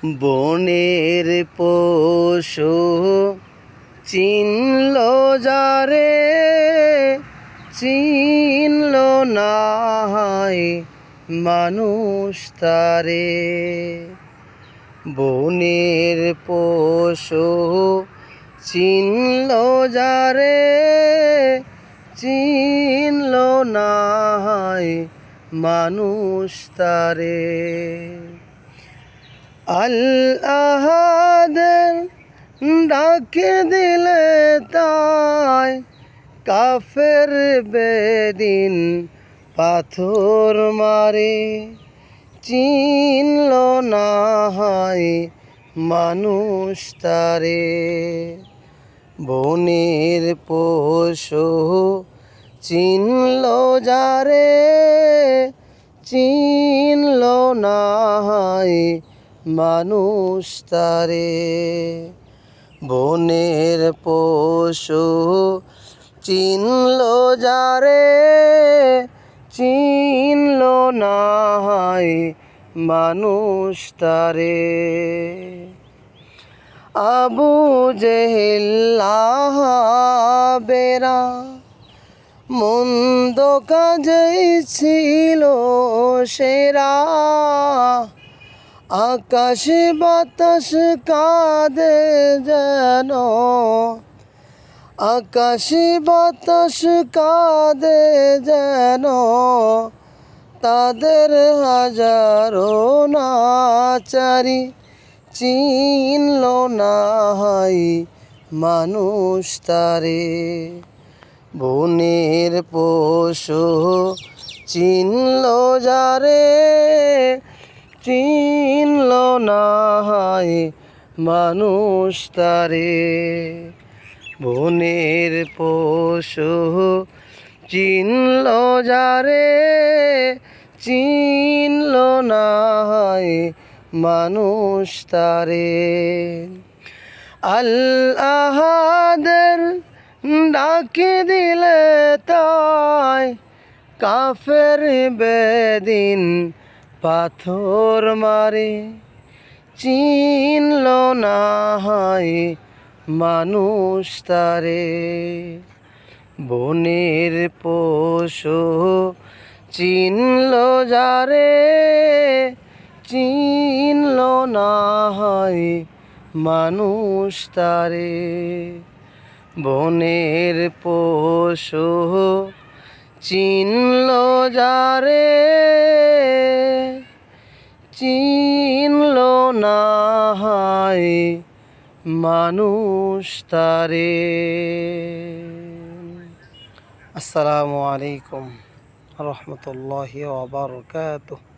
বনের পশু চিনল যারে, চিনল না মানুষ তারে। বনের পশু চিনল যারে, চিনল না মানুষ তারে। আল্লাহাদের ডাকে দিলে তাই কাফের বেদিন পাথর মারে। চিনল না মানুষ তারে। বনের পশু চিনল যারে, চিনল না মানুষ তারে। বনের পশু চিনল যারে, চিনল না মানুষ তারে। আবু জেহেল লাহাবেরা মন্দ কাজেই ছিল সেরা। আকাশ বাতাস কাঁদে যেন, আকাশ বাতাস কাঁদে যেন, তাদের হাজারো নাচারি। চিনল না মানুষ তারে। বনের পশু চিনল যারে, চিনল না মানুষ তারে। বনের পশু চিনল যারে, চিনল না মানুষ তারে। আল্লাহাদের ডাকে দিলে তাই কাফের বেদিন পাথর মারে। চিনল না মানুষ তারে। বনের পশু চিনল যারে, চিনল না মানুষ তারে। বনের পশু চিনল যারে, চিনল না মানুষ তারে। আসসালামু আলাইকুম রহমতুল্লাহি ওয়া বারাকাতুহু।